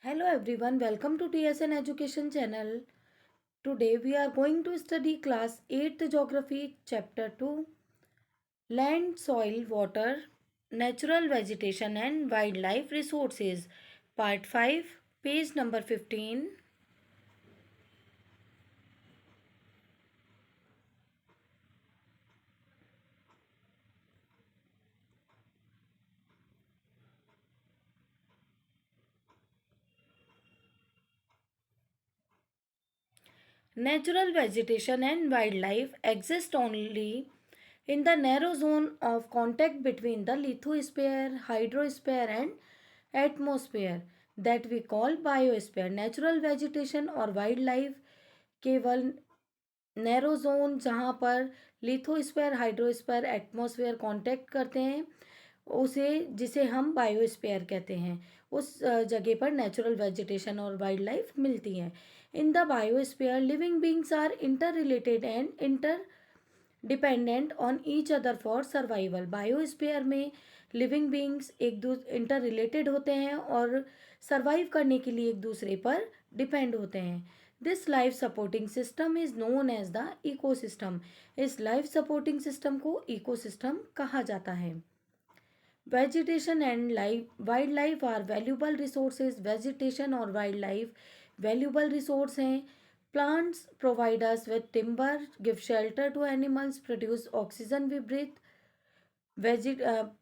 Hello everyone, welcome to TSN Education channel. Today we are going to study class 8th geography chapter 2 land, soil, water, natural vegetation and wildlife resources part 5 page number 15. Natural vegetation and wildlife exist only in the narrow zone of contact between the lithosphere, hydrosphere, and atmosphere that we call biosphere. Natural vegetation और wild केवल narrow zone जहाँ पर lithosphere hydrosphere atmosphere contact करते हैं उसे जिसे हम biosphere कहते हैं उस जगह पर नेचुरल वेजिटेशन और वाइल्ड लाइफ मिलती है. In the biosphere living beings are interrelated and interdependent on each other for survival. Biosphere में लिविंग बींग्स एक दूसरे इंटर रिलेटेड होते हैं और सर्वाइव करने के लिए एक दूसरे पर डिपेंड होते हैं. This life supporting system is known as the ecosystem. इस लाइफ सपोर्टिंग सिस्टम को इकोसिस्टम कहा जाता है. Vegetation and life wildlife are valuable resources. Vegetation और वाइल्ड लाइफ वैल्यूबल रिसोर्स हैं. Plants provide us with timber, give shelter to animals, produce oxygen we breathe.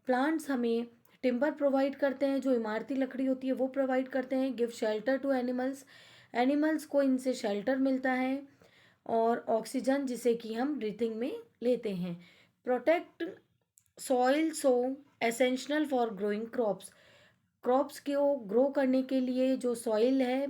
Plants हमें timber provide करते हैं, जो इमारती लकड़ी होती है वो प्रोवाइड करते हैं. Give shelter to animals, animals को इनसे शेल्टर मिलता है. और ऑक्सीजन जिसे कि हम ब्रीथिंग में लेते हैं. Protect soil so essential for growing crops. Crops को ग्रो करने के लिए जो सॉइल है,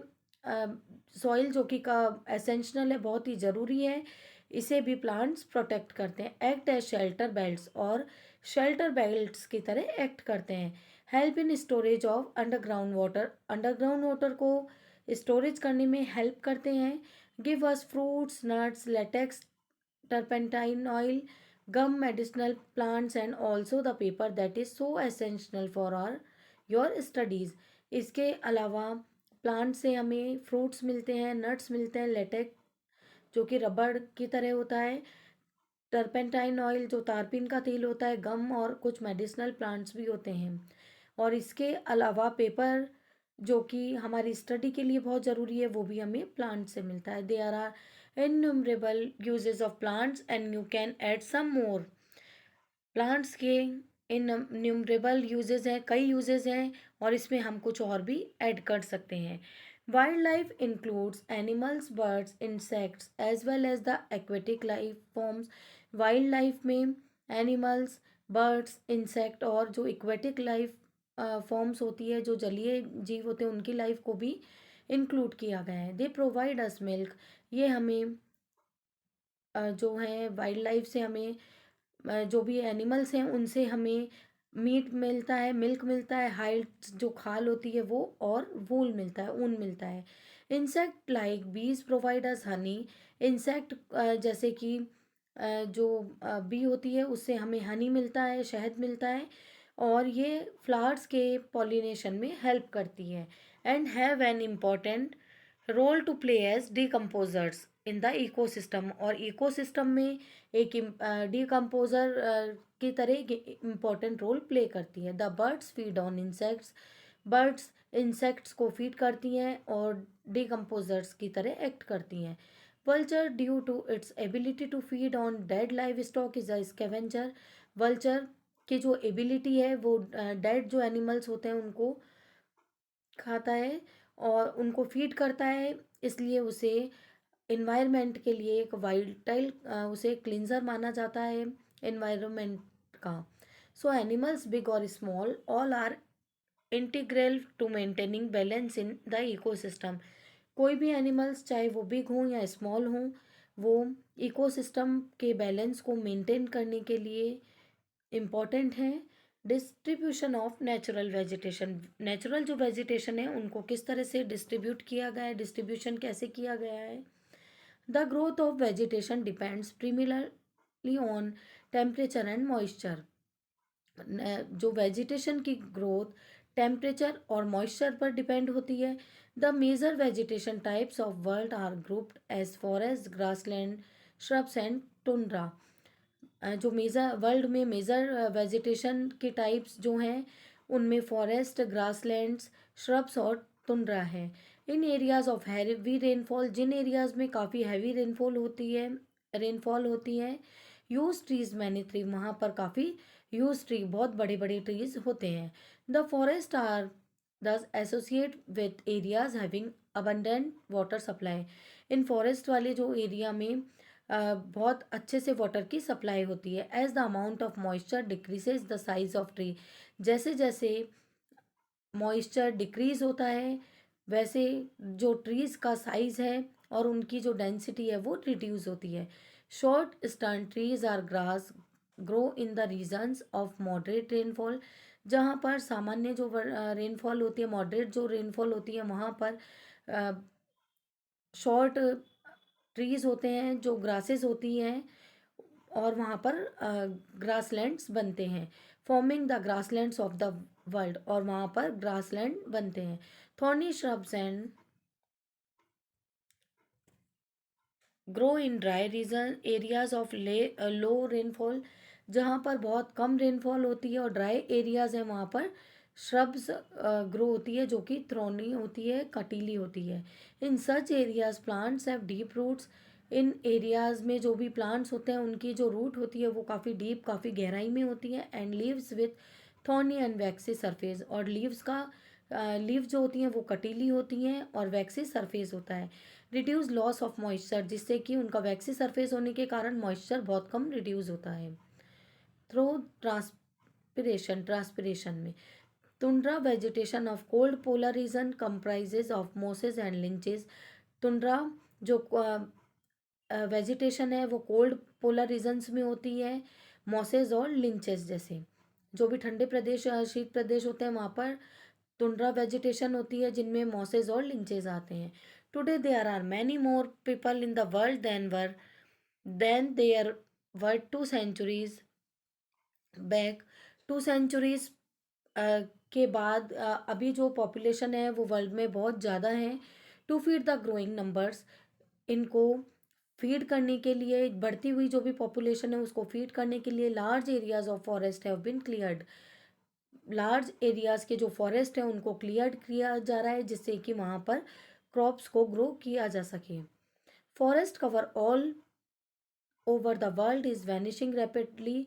सॉइल जो कि का एसेंशियल है, बहुत ही ज़रूरी है. इसे भी प्लांट्स प्रोटेक्ट करते हैं. एक्ट एज शेल्टर बेल्ट्स और शेल्टर बेल्ट्स की तरह एक्ट करते हैं. Help in storage of underground water. Underground water को स्टोरेज करने में हेल्प करते हैं. Give us fruits, nuts, latex, turpentine oil, gum, medicinal plants and also the paper that is so essential for our your studies. इसके अलावा plant से हमें fruits मिलते हैं, नट्स मिलते हैं, लेटेक्स जो कि रबड़ की तरह होता है, टर्पेंटाइन ऑयल जो तारपीन का तेल होता है, गम और कुछ मेडिसिनल प्लांट्स भी होते हैं. और इसके अलावा पेपर जो कि हमारी स्टडी के लिए बहुत ज़रूरी है वो भी हमें प्लांट से मिलता है. There are innumerable uses of plants and you can add some more. Plants के इनन्यूमरेबल यूजेस हैं, कई यूजेस हैं और इसमें हम कुछ और भी ऐड कर सकते हैं. Wildlife includes animals, birds, insects as well as the aquatic life forms. Wildlife में एनिमल्स, बर्ड्स, इंसेक्ट और जो इक्वेटिक लाइफ फॉर्म्स होती है, जो जलीय जीव होते हैं, उनकी लाइफ को भी इंक्लूड किया गया है. They provide us milk. ये हमें जो है वाइल्ड लाइफ से हमें जो भी एनिमल्स हैं उनसे हमें मीट मिलता है, मिल्क मिलता है, हाइट जो खाल होती है वो, और वूल मिलता है, ऊन मिलता है. इंसेक्ट लाइक बीज प्रोवाइड अस हनी. इंसेक्ट जैसे कि जो बी होती है उससे हमें हनी मिलता है, शहद मिलता है और ये फ्लावर्स के पॉलिनेशन में हेल्प करती है. And have an important role to play as decomposers in the ecosystem. और इकोसिस्टम में एक डिकम्पोजर की तरह इम्पोर्टेंट रोल प्ले करती है. The birds feed on insects. Birds insects को फीड करती हैं और डिकम्पोजर्स की तरह एक्ट करती हैं. Vulture due to its ability to feed on dead livestock is a scavenger. Vulture की जो एबिलिटी है वो डेड जो एनिमल्स होते हैं उनको खाता है और उनको फीड करता है, इसलिए उसे इन्वायरमेंट के लिए एक वाइटल उसे क्लिंजर माना जाता है इन्वायरमेंट का. सो एनिमल्स बिग और small all are integral to maintaining balance in the ecosystem. कोई भी एनिमल्स चाहे वो बिग हों या स्मॉल हों, वो इकोसिस्टम के बैलेंस को मेंटेन करने के लिए इम्पॉर्टेंट हैं. Distribution of natural vegetation. Natural जो वेजिटेशन है उनको किस तरह से डिस्ट्रीब्यूट किया गया है, डिस्ट्रीब्यूशन कैसे किया गया है. The growth of vegetation depends primarily on temperature and moisture. जो वेजिटेशन की ग्रोथ टेम्परेचर और मॉइस्चर पर डिपेंड होती है। The major vegetation types of world are grouped as forest, grassland, shrubs and tundra. जो मेजर वर्ल्ड में major vegetation के types जो हैं उनमें फॉरेस्ट, ग्रासलैंड्स, श्रब्स और टुंड्रा है। In areas of heavy rainfall, जिन एरियाज में काफ़ी हैवी रेनफॉल होती है, यूज ट्रीज मैनी ट्री, वहाँ पर काफ़ी यूज ट्री, बहुत बड़े बड़े ट्रीज होते हैं। द फॉरेस्ट आर दस associate with areas having abundant water supply. In forest वाले जो एरिया में बहुत अच्छे से वाटर की सप्लाई होती है। As the amount of moisture decreases the size of tree, जैसे जैसे मॉइस्चर डिक्रीज होता है वैसे जो ट्रीज का साइज है और उनकी जो डेंसिटी है वो रिड्यूस होती है। Short stern trees or grass grow in the regions of moderate rainfall, जहाँ पर सामान्य जो रेनफॉल होती है, मॉडरेट जो रेनफॉल होती है वहाँ पर शॉर्ट ट्रीज होते हैं जो ग्रासेस होती हैं और वहाँ पर ग्रासलैंड्स बनते हैं, forming the grasslands of the world, और वहाँ पर ग्रासलैंड बनते हैं। Thorny shrubs and grow in dry region areas of low rainfall, जहाँ पर बहुत कम रेनफॉल होती है और ड्राई एरियाज हैं वहाँ पर श्रब्स ग्रो होती है जो कि थ्रोनी होती है, कटीली होती है। In such areas plants have deep roots, इन एरियाज में जो भी प्लांट्स होते हैं उनकी जो रूट होती है वो काफ़ी डीप, काफ़ी गहराई में होती है। And leaves with thorny and vaccine surface, और लीव जो होती हैं वो कटीली होती हैं और वैक्सी सरफेस होता है। रिड्यूस लॉस ऑफ मॉइस्चर, जिससे कि उनका वैक्सी सरफेस होने के कारण मॉइस्चर बहुत कम रिड्यूस होता है। थ्रो ट्रांसपिरेशन में tundra vegetation of cold polar region comprises of mosses and lichens. Tundra जो वेजिटेशन है वो कोल्ड पोलर रीजन्स में होती है, मॉसेस और लिंचेस जैसे। जो भी ठंडे प्रदेश, शीत प्रदेश होते हैं वहाँ पर टुंड्रा वेजिटेशन होती है जिनमें मॉसेस और लिंचेस आते हैं। Today there are many more people in the world than there were 2 centuries back. 2 centuries के बाद अभी जो पॉपुलेशन है वो वर्ल्ड में बहुत ज़्यादा है। To feed the growing numbers, इनको फीड करने के लिए, बढ़ती हुई जो भी पॉपुलेशन है उसको फीड करने के लिए large areas of forest have been cleared. Large areas के जो फॉरेस्ट है उनको क्लियर किया जा रहा है जिससे कि वहाँ पर क्रॉप्स को ग्रो किया जा सके। Forest cover all over the world is vanishing rapidly.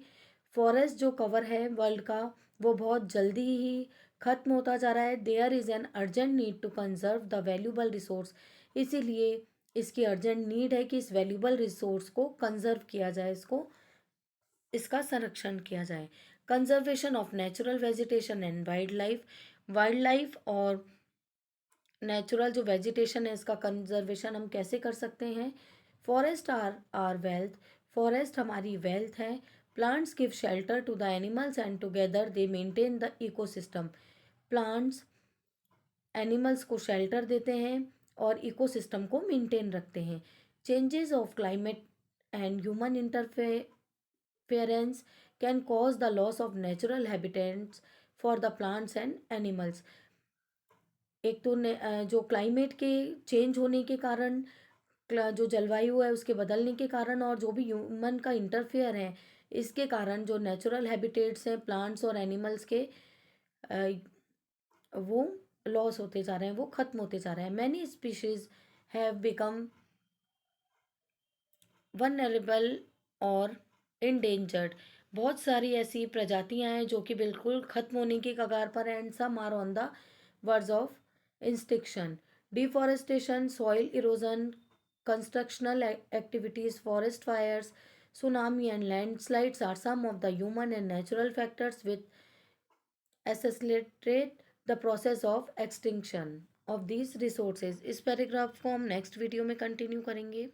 Forest जो कवर है वर्ल्ड का वो बहुत जल्दी ही खत्म होता जा रहा है। There is an urgent need to conserve the valuable resource, इसीलिए इसकी अर्जेंट नीड है कि इस वैल्यूबल रिसोर्स को कंजर्व किया जाए, इसका संरक्षण किया जाए। Conservation of natural vegetation and wildlife और नेचुरल जो वेजिटेशन है इसका कंजर्वेशन हम कैसे कर सकते हैं। फॉरेस्ट आर वेल्थ, फॉरेस्ट हमारी वेल्थ है। Plants give shelter to the animals and together they maintain the ecosystem. Plants animals को शेल्टर देते हैं और इकोसिस्टम को मेंटेन रखते हैं। Changes of climate and human interference can cause the loss of natural habitats for the plants and animals. एक तो जो क्लाइमेट के चेंज होने के कारण, जो जलवायु है उसके बदलने के कारण और जो भी ह्यूमन का इंटरफेयर है इसके कारण जो नेचुरल हैबिटेट्स हैं प्लांट्स और एनिमल्स के वो लॉस होते जा रहे हैं, वो खत्म होते जा रहे हैं। Many species have become vulnerable और इंडेंजर्ड, बहुत सारी ऐसी प्रजातियां हैं जो कि बिल्कुल खत्म होने की कगार पर हैं। And some are on the verge of extinction. Deforestation, soil erosion, constructional activities, forest fires, tsunami and landslides are some of the human and natural factors which accelerate the process of extinction of these resources. इस paragraph को हम next video में continue करेंगे।